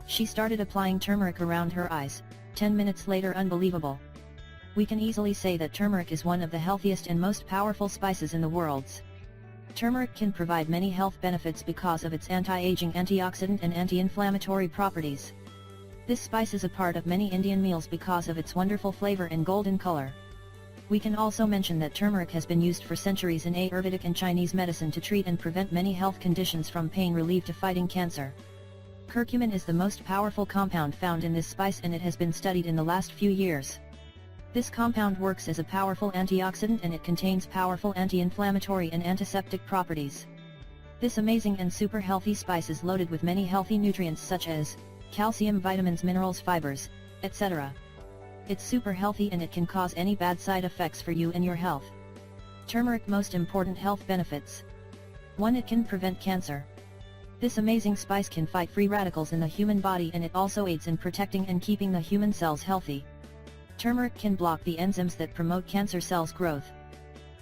She started applying turmeric around her eyes. 10 minutes later, unbelievable. We can easily say that turmeric is one of the healthiest and most powerful spices in the world. Turmeric can provide many health benefits because of its anti-aging, antioxidant and anti-inflammatory properties. This spice is a part of many Indian meals because of its wonderful flavor and golden color. We can also mention that turmeric has been used for centuries in Ayurvedic and Chinese medicine to treat and prevent many health conditions, from pain relief to fighting cancer. Curcumin is the most powerful compound found in this spice, and it has been studied in the last few years. This compound works as a powerful antioxidant, and it contains powerful anti-inflammatory and antiseptic properties. This amazing and super healthy spice is loaded with many healthy nutrients such as calcium, vitamins, minerals, fibers, etc. It's super healthy and it can cause any bad side effects for you and your health. Turmeric most important health benefits. 1. It can prevent cancer. This amazing spice can fight free radicals in the human body, and it also aids in protecting and keeping the human cells healthy. Turmeric can block the enzymes that promote cancer cells growth.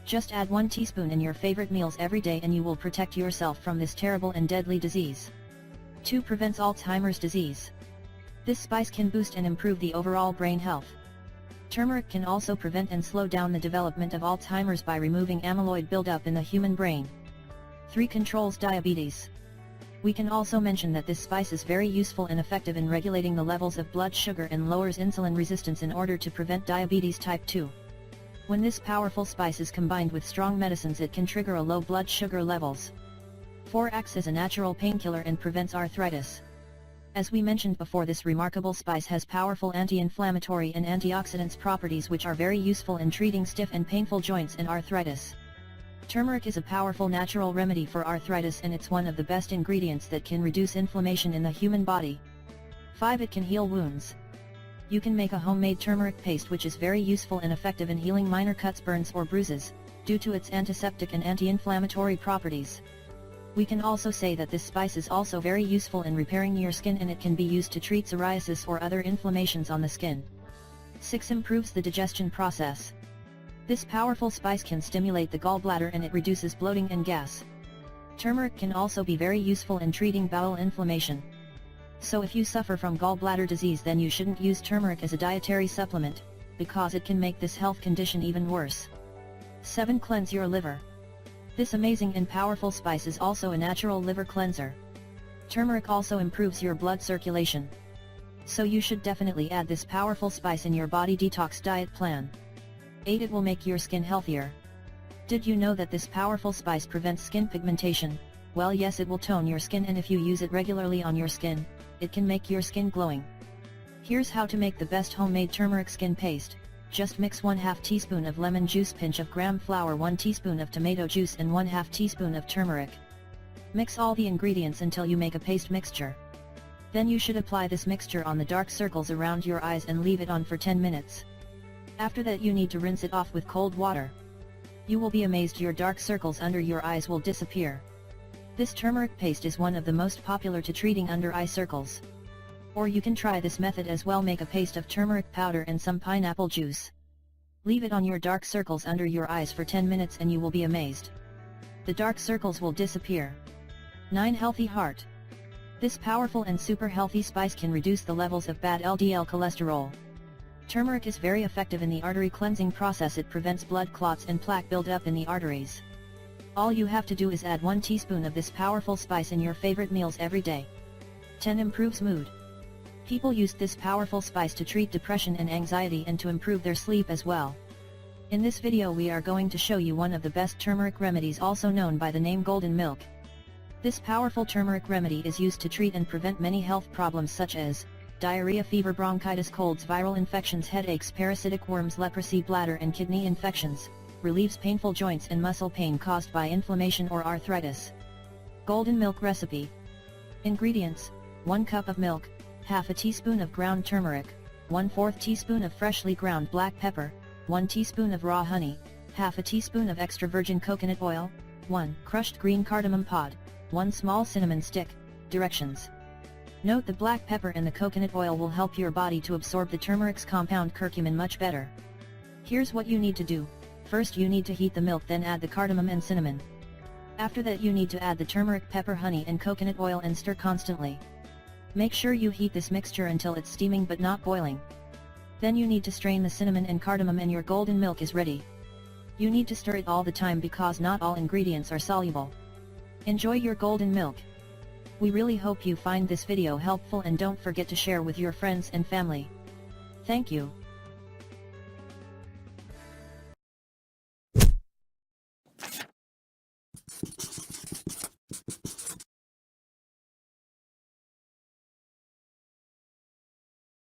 Just add 1 teaspoon in your favorite meals every day and you will protect yourself from this terrible and deadly disease. 2. Prevents Alzheimer's disease. This spice can boost and improve the overall brain health. Turmeric can also prevent and slow down the development of Alzheimer's by removing amyloid buildup in the human brain. 3. Controls diabetes. We can also mention that this spice is very useful and effective in regulating the levels of blood sugar and lowers insulin resistance in order to prevent diabetes type 2. When this powerful spice is combined with strong medicines, it can trigger a low blood sugar levels. 4. Acts as a natural painkiller and prevents arthritis. As we mentioned before, this remarkable spice has powerful anti-inflammatory and antioxidants properties which are very useful in treating stiff and painful joints and arthritis. Turmeric is a powerful natural remedy for arthritis, and it's one of the best ingredients that can reduce inflammation in the human body. 5. It can heal wounds. You can make a homemade turmeric paste which is very useful and effective in healing minor cuts, burns or bruises, due to its antiseptic and anti-inflammatory properties. We can also say that this spice is also very useful in repairing your skin, and it can be used to treat psoriasis or other inflammations on the skin. 6. Improves the digestion process. This powerful spice can stimulate the gallbladder and it reduces bloating and gas. Turmeric can also be very useful in treating bowel inflammation. So if you suffer from gallbladder disease, then you shouldn't use turmeric as a dietary supplement, because it can make this health condition even worse. 7. Cleanse your liver. This amazing and powerful spice is also a natural liver cleanser. Turmeric also improves your blood circulation. So you should definitely add this powerful spice in your body detox diet plan. 8. It will make your skin healthier. Did you know that this powerful spice prevents skin pigmentation? Well, yes, it will tone your skin, and if you use it regularly on your skin, it can make your skin glowing. Here's how to make the best homemade turmeric skin paste. Just mix 1/2 teaspoon of lemon juice, pinch of gram flour, 1 teaspoon of tomato juice and 1/2 teaspoon of turmeric. Mix all the ingredients until you make a paste mixture. Then you should apply this mixture on the dark circles around your eyes and leave it on for 10 minutes. After that, you need to rinse it off with cold water. You will be amazed, your dark circles under your eyes will disappear. This turmeric paste is one of the most popular to treating under eye circles. Or you can try this method as well. Make a paste of turmeric powder and some pineapple juice. Leave it on your dark circles under your eyes for 10 minutes and you will be amazed. The dark circles will disappear. 9. Healthy heart. This powerful and super healthy spice can reduce the levels of bad LDL cholesterol. Turmeric is very effective in the artery cleansing process. It prevents blood clots and plaque buildup in the arteries. All you have to do is add 1 teaspoon of this powerful spice in your favorite meals every day. 10. Improves mood. People use this powerful spice to treat depression and anxiety and to improve their sleep as well. In this video we are going to show you one of the best turmeric remedies, also known by the name golden milk. This powerful turmeric remedy is used to treat and prevent many health problems such as diarrhea, fever, bronchitis, colds, viral infections, headaches, parasitic worms, leprosy, bladder and kidney infections, relieves painful joints and muscle pain caused by inflammation or arthritis. Golden milk recipe. Ingredients: 1 cup of milk, 1/2 teaspoon of ground turmeric, 1/4 teaspoon of freshly ground black pepper, 1 teaspoon of raw honey, 1/2 teaspoon of extra virgin coconut oil, 1 crushed green cardamom pod, 1 small cinnamon stick. Directions: Note the black pepper and the coconut oil will help your body to absorb the turmeric's compound curcumin much better. Here's what you need to do. First you need to heat the milk, then add the cardamom and cinnamon. After that you need to add the turmeric, pepper, honey and coconut oil and stir constantly. Make sure you heat this mixture until it's steaming but not boiling. Then you need to strain the cinnamon and cardamom and your golden milk is ready. You need to stir it all the time because not all ingredients are soluble. Enjoy your golden milk. We really hope you find this video helpful and don't forget to share with your friends and family. Thank you.